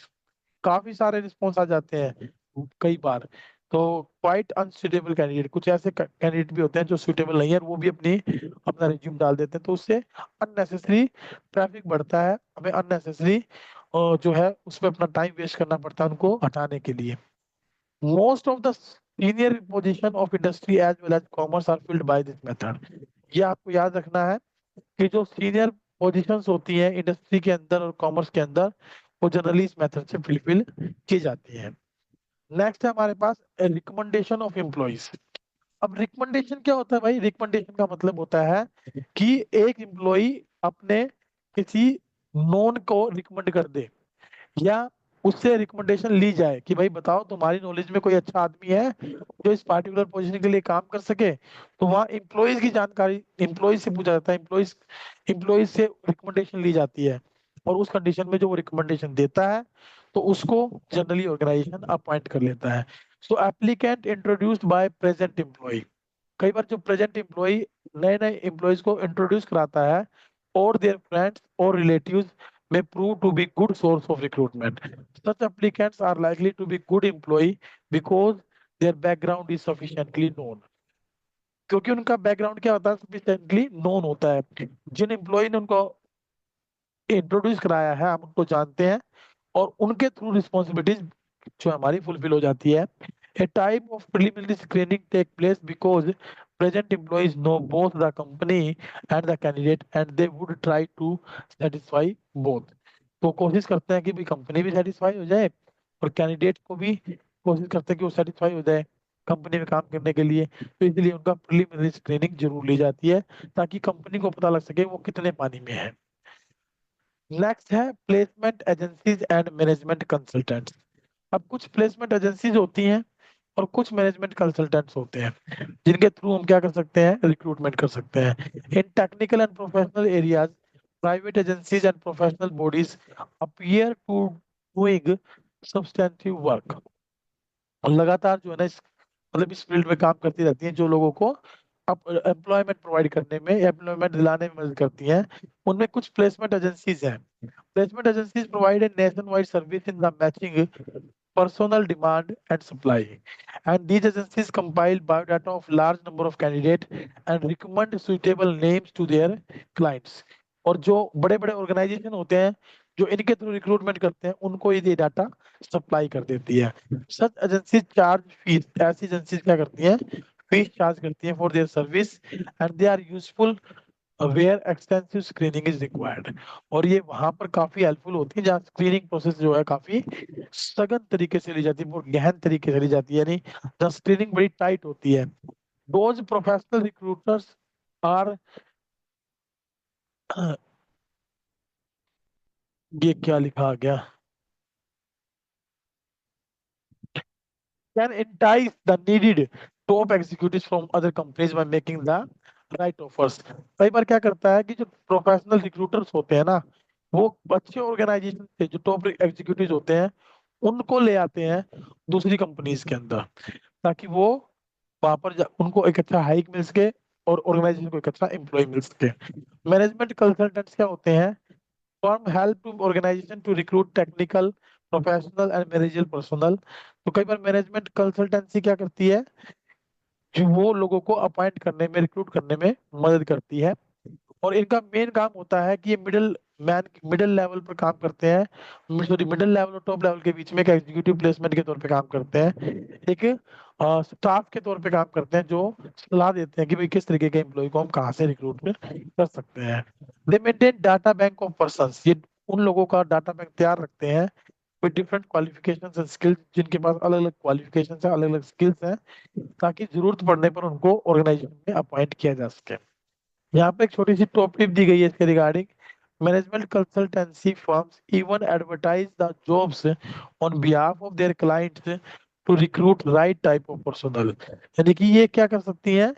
काफी सारे रिस्पॉन्स आ जाते हैं कई बार। तो क्वाइट अनसुटेबल कैंडिडेट, कुछ ऐसे कैंडिडेट भी होते हैं जो सुटेबल नहीं है, और वो भी अपना रिज्यूम डाल देते हैं, तो उससे अननेसेसरी ट्रैफिक बढ़ता है, हमें अननेसेसरी जो है उसमें अपना टाइम वेस्ट करना पड़ता है उनको हटाने के लिए। Most of the senior position of industry as well as commerce are filled by this method. ये आपको याद रखना है कि जो सीनियर पोजीशंस होती हैं इंडस्ट्री के अंदर और कॉमर्स के अंदर, वो जनरली इस मेथड से फिलफिल की जाती है। नेक्स्ट है हमारे पास रिकमेंडेशन ऑफ एम्प्लॉइज। अब रिकमेंडेशन क्या होता है भाई, रिकमेंडेशन का मतलब होता है कि एक एम्प्लॉय अपने किसी नोन को रिकमेंड कर दे, या उससे रिकमेंडेशन ली जाए कि भाई बताओ तुम्हारी नॉलेज में कोई अच्छा आदमी है जो इस पार्टिकुलर पोजीशन के लिए काम कर सके। तो वहाँ एम्प्लॉयज की जानकारी एम्प्लॉयज से पूछा जाता है, एम्प्लॉयज एम्प्लॉयज से रिकमेंडेशन ली जाती है, और उस कंडीशन में जो वो रिकमेंडेशन देता है तो उसको जनरली ऑर्गेनाइजेशन अपॉइंट कर लेता है। So applicant introduced by present employee, कई बार जो प्रेजेंट एम्प्लॉय नए नए एम्प्लॉयज को इंट्रोड्यूस कराता है, और देयर फ्रेंड्स और relatives may prove to be good source of recruitment. Such applicants are likely to be good employee because their background is sufficiently known. क्योंकि उनका बैकग्राउंड क्या होता है, sufficiently known होता है। जिन एम्प्लॉय ने उनको इंट्रोड्यूस कराया है हम उनको जानते हैं, और उनके थ्रू रिस्पॉन्सिबिलिटीज जो हमारी फुलफिल हो जाती है। A type of preliminary screening take place because Present employees know both the company and the candidate and they would try to satisfy both. तो कोशिश करते हैं कि भाई कंपनी भी सेटिस्फाई हो जाए और कैंडिडेट को भी कोशिश करते हैं कि वो सेटिस्फाई हो जाए कंपनी में काम करने के लिए। तो इसलिए उनका प्रिलिमिनरी स्क्रीनिंग जरूर ली जाती है ताकि कंपनी को पता लग सके वो कितने पानी में है। नेक्स्ट है placement agencies and management consultants. अब कुछ प्लेसमेंट एजेंसीज होती हैं और कुछ मैनेजमेंट कंसल्टेंट्स होते हैं जिनके थ्रू हम क्या कर सकते हैं, रिक्रूटमेंट कर सकते हैं। In technical and professional areas private agencies and professional bodies appear to doing substantive work. लगातार जो है ना मतलब इस फील्ड में काम करती रहती हैं जो लोगों को एम्प्लॉयमेंट प्रोवाइड करने में, एम्प्लॉयमेंट दिलाने में मदद करती हैं। उनमें कुछ प्लेसमेंट एजेंसीज हैं। Placement agencies provide a nationwide service in the matching personnel demand and supply. And these agencies compile biodata of large number of candidates and recommend suitable names to their clients. और जो बड़े बड़े organisation होते हैं जो इनके through recruitment करते हैं उनको ये डाटा सप्लाई कर देती है। सच एजेंसी चार्ज फीस, ऐसी एजेंसीज क्या करती हैं, फीस चार्ज करती हैं for their service and they are useful where extensive screening is required. और ये वहां पर काफी हेल्पफुल होती है जहाँ स्क्रीनिंग प्रोसेस जो है काफी सघन तरीके से ली जाती है, बहुत गहन तरीके से ली जाती है, यानी जहाँ स्क्रीनिंग बड़ी टाइट होती है। दोज प्रोफेशनल रिक्रूटर्स आर ये क्या लिखा आ गया, can entice the needed top executives from other companies by making the right offers। कई बार क्या करता है कि जो प्रोफेशनल रिक्रूटर्स होते हैं ना वो अच्छे ऑर्गेनाइजेशन से जो टॉप एग्जीक्यूटिव होते हैं उनको ले आते हैं दूसरी कंपनीज के अंदर ताकि वो वहां पर उनको एक अच्छा हाइक मिल सके और ऑर्गेनाइजेशन को एक अच्छा एम्प्लॉय मिल सके। मैनेजमेंट कंसल्टेंट्स क्या होते हैं, firm help to organisation to recruit technical professional and manager personnel. तो कई बार मैनेजमेंट कंसल्टेंसी क्या करती है, जो वो लोगों को अपॉइंट करने में, रिक्रूट करने में मदद करती है। और इनका मेन काम होता है कि ये मिडिल लेवल पर काम करते हैं, सॉरी मिडिल लेवल और टॉप लेवल के बीच में एक एग्जीक्यूटिव प्लेसमेंट के तौर पे काम करते हैं, एक स्टाफ के तौर पे काम करते हैं जो सलाह देते हैं कि भाई किस तरीके के एम्प्लॉय को हम कहाँ से रिक्रूट कर सकते हैं। दे maintain data bank of persons, ये उन लोगों का डाटा बैंक तैयार रखते हैं with different qualifications and skills, जिनके पास अलग अलग क्वालिफिकेशंस है, अलग अलग स्किल्स हैं, ताकि जरूरत पड़ने पर उनको ऑर्गेनाइजेशन में अपॉइंट किया जा सके। यहाँ पे एक छोटी सी टॉप टिप दी गई है इसके regarding, management consultancy firms even advertise the jobs on behalf of their clients to recruit right type of personnel. यानी कि ये क्या कर सकती हैं,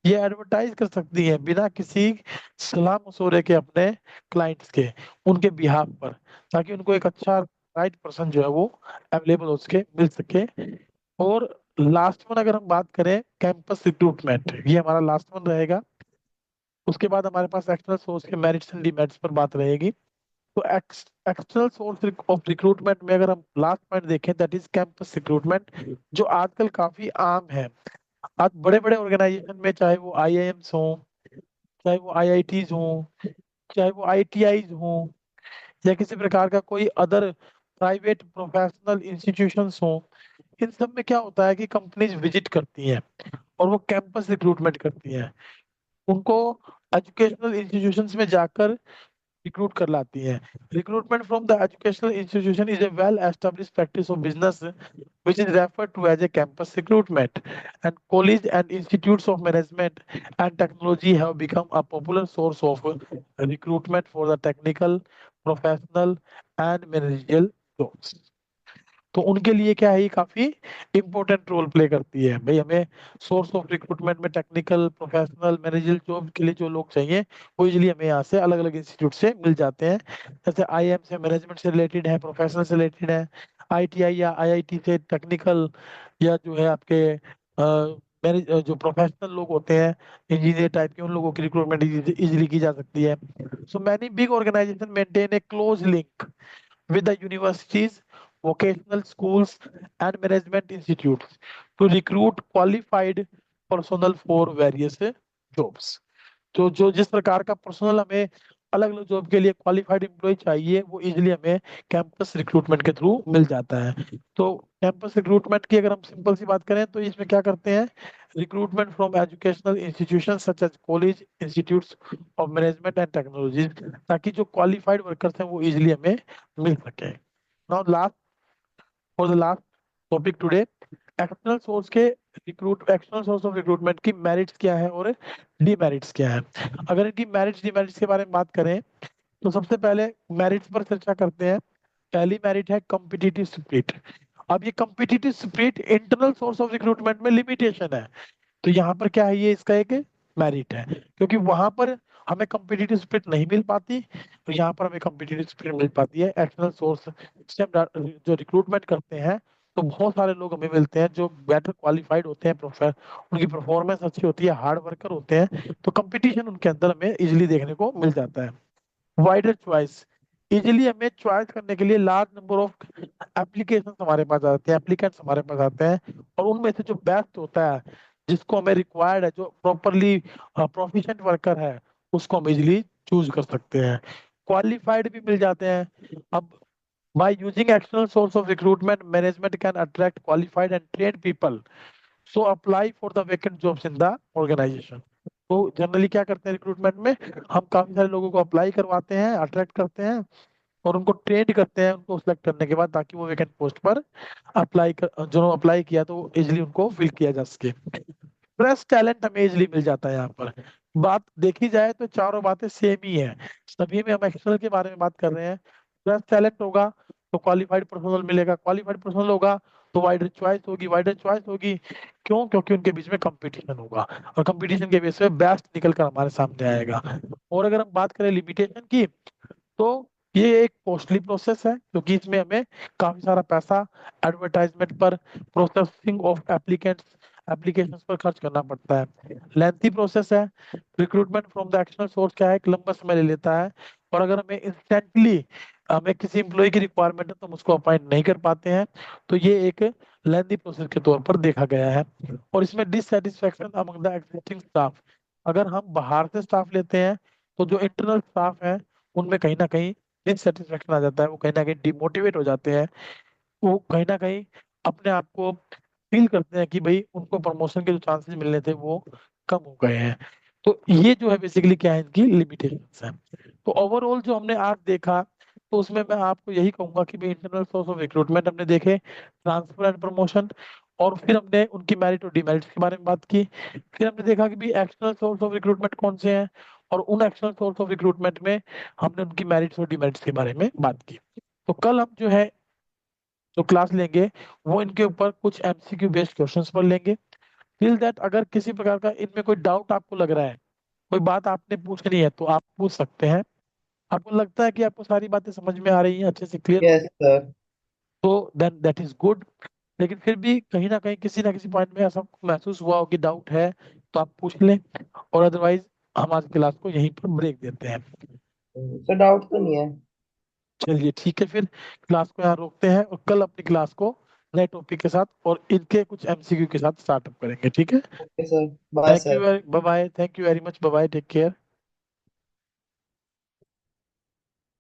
ये एडवर्टाइज कर सकती हैं बिना किसी सलाह मशवरे के अपने क्लाइंट्स के, उनके बिहाफ पर, ताकि उनको एक अच्छा राइट पर्सन जो है वो अवेलेबल हो सके, मिल सके। और लास्ट वन अगर हम बात करें कैंपस रिक्रूटमेंट, ये हमारा लास्ट वन रहेगा। उसके बाद हमारे पास एक्सटर्नल सोर्स के मेरिट्स एंड डिमेरिट्स पर बात रहेगी। तो एक्सटर्नल सोर्स ऑफ रिक्रूटमेंट में अगर हम लास्ट पॉइंट देखें दैट इज कैंपस रिक्रूटमेंट, जो आजकल काफी आम है। आज बड़े बड़े ऑर्गेनाइजेशन में, चाहे वो आईआईएम्स हों, चाहे वो आईआईटीज हों, चाहे वो आईटीआईज हों, या किसी प्रकार का कोई अदर प्राइवेट प्रोफेशनल इंस्टीट्यूशंस हों, इन सब में क्या होता है कि कंपनीज विजिट करती हैं और वो कैंपस रिक्रूटमेंट करती हैं, उनको एजुकेशनल इंस्टीट्यूशंस में जाकर रिक्रूट कर लाती हैं। Recruitment from the educational institution is a well established practice of business which is referred to as a campus recruitment, and college and institutes of management and technology have become a popular source of recruitment for the technical, professional and managerial jobs। तो उनके लिए क्या है, ये काफी important role play करती है। भाई हमें सोर्स ऑफ रिक्रूटमेंट में टेक्निकल, प्रोफेशनल, मैनेजरियल जॉब के लिए जो लोग चाहिए वो इजिली हमें यहाँ से अलग अलग इंस्टीट्यूट से मिल जाते हैं। जैसे आईएम से मैनेजमेंट से रिलेटेड है, प्रोफेशनल से रिलेटेड है, आईटीआई या आईआईटी से टेक्निकल, या जो है आपके जो प्रोफेशनल लोग होते हैं इंजीनियर टाइप के, उन लोगों की रिक्रूटमेंट इजिली की जा सकती है। So many big organisation maintain a close link with the universities, vocational schools, and management institutes to recruit qualified personnel for various jobs। तो जो जिस प्रकार का पर्सनल हमें अलग अलग जॉब के लिए क्वालिफाइड एम्प्लॉय चाहिए वो इजिली हमें कैंपस रिक्रूटमेंट के थ्रू मिल जाता है। तो कैंपस रिक्रूटमेंट की अगर हम सिंपल सी बात करें तो इसमें क्या करते हैं, recruitment from educational institution such as college, institutes of management and technology, ताकि जो क्वालिफाइड वर्कर्स हैं वो इजिली हमें मिल सके। Now last, for the last topic today, external source of recruitment की मेरिट्स क्या है और डीमेरिट्स क्या है। अगर इनकी मेरिट्स डीमेरिट्स के बारे में बात करें तो सबसे पहले मेरिट्स पर चर्चा करते हैं। पहली मेरिट है कॉम्पिटिटिव स्पिरिट। अब ये competitive spirit internal source of recruitment में लिमिटेशन है। तो यहाँ पर क्या है, ये इसका एक मेरिट है, क्योंकि वहां पर हमें कॉम्पिटिटिव स्पिरिट नहीं मिल पाती, तो यहाँ पर हमें कॉम्पिटिटिव स्पिरिट मिल पाती है। एक्सटर्नल सोर्स से हम जो रिक्रूटमेंट करते हैं तो बहुत सारे लोग हमें मिलते हैं जो बेटर क्वालिफाइड होते हैं, प्रोफेसर, उनकी परफॉर्मेंस अच्छी होती है, हार्ड वर्कर होते हैं, तो कंपटीशन उनके अंदर हमें इजिली देखने को मिल जाता है। वाइडर चॉइस, इजिली हमें चॉइस करने के लिए लार्ज नंबर ऑफ एप्लीकेशन हमारे पास आते हैं, एप्लीकेंट्स हमारे पास आते हैं, और उनमें से जो बेस्ट होता है, जिसको हमें रिक्वायर्ड है, जो प्रॉपरली प्रोफिशिएंट वर्कर है, उसको हम इजिली चूज कर सकते हैं। क्वालिफाइड भी मिल जाते हैं। अब by using external source of recruitment, management can attract qualified and trained people, so apply for the vacant jobs in the organisation. तो जनरली क्या करते हैं रिक्रूटमेंट में, हम काफी सारे लोगों को अप्लाई करवाते हैं, अट्रैक्ट करते हैं, और उनको ट्रेन करते हैं उनको सिलेक्ट करने के बाद, ताकि वो वेकेंट पोस्ट पर अप्लाई कर, जो अप्लाई किया तो इजिली उनको फिल किया जा सके। फ्रेश टैलेंट हमें इजिली मिल जाता है यहाँ पर। बात देखी जाए तो चारों बातें सेम ही है, सभी में हम एक्सेल के बारे में बात कर रहे हैं। फ्रेश टैलेंट होगा तो क्वालिफाइड प्रोफेशनल मिलेगा, क्वालिफाइड प्रोफेशनल होगा तो वाइडर चॉइस होगी, वाइडर चॉइस होगी क्यों, क्योंकि उनके बीच में कंपटीशन होगा, और कंपटीशन के बेस पे बेस्ट निकल कर हमारे सामने आएगा। और अगर हम बात करें लिमिटेशन की, तो ये एक कॉस्टली प्रोसेस है, क्योंकि इसमें हमें काफी सारा पैसा एडवर्टाइजमेंट पर, प्रोसेसिंग ऑफ एप्लीकेंट्स, एप्लीकेशंस पर खर्च करना पड़ता है। लेंथी प्रोसेस है। Recruitment from the external source क्या है, एक लंबा समय ले लेता है, और अगर हमें इंस्टेंटली हमें किसी एम्प्लॉय की रिक्वायरमेंट है तो हम उसको अपॉइंट नहीं कर पाते हैं, तो ये एक लेंथी प्रोसेस के तौर पर देखा गया है। और इसमें dissatisfaction among the existing staff, अगर हम बाहर से स्टाफ लेते हैं तो जो इंटरनल स्टाफ है उनमें कहीं ना कहीं डिससेटिस्फेक्शन आ जाता है, वो कहीं ना कहीं डिमोटिवेट हो जाते हैं, वो कहीं ना कहीं अपने आप को फील करते हैं कि भाई उनको प्रमोशन के जो चांसेस मिलने थे वो कम हो गए हैं। तो ये जो है बेसिकली क्या है, इनकी लिमिटेशंस है। तो ओवरऑल जो हमने आज देखा, तो उसमें मैं आपको यही कहूंगा कि भाई इंटरनल सोर्स ऑफ रिक्रूटमेंट हमने देखे, ट्रांसफर एंड प्रमोशन, और फिर हमने उनकी मेरिट और डिमेरिट्स के बारे में बात की। फिर हमने देखा कि भाई एक्सटर्नल सोर्स ऑफ रिक्रूटमेंट कौन से हैं, और उन एक्सटर्नल सोर्स ऑफ रिक्रूटमेंट में हमने उनकी मेरिट्स और डिमेरिट्स के बारे में बात की। तो कल हम जो है जो क्लास लेंगे वो इनके ऊपर कुछ एमसीक्यू बेस्ड क्वेश्चंस पर लेंगे। टिल दैट अगर किसी प्रकार का इनमें कोई डाउट आपको लग रहा है, कोई बात आपने पूछनी है, तो आप पूछ सकते हैं। आपको लगता है कि आपको सारी बातें समझ में आ रही हैं, अच्छे से क्लियर हो यस रही हैं, सर। तो देन दैट इज गुड। लेकिन फिर भी कहीं ना कहीं किसी ना किसी पॉइंट में ऐसा महसूस हुआ हो कि डाउट है, तो आप पूछ लें, और अदरवाइज हम आज क्लास को यहीं पर ब्रेक देते हैं। सर डाउट तो नहीं है। चलिए ठीक है, फिर क्लास को यहाँ रोकते हैं, और कल अपनी क्लास को नए टॉपिक के साथ और इनके कुछ एमसीक्यू के साथ स्टार्टअप करेंगे, ठीक है। Okay sir, bye thank you, sir. Bye bye, thank you very much, bye bye, take care.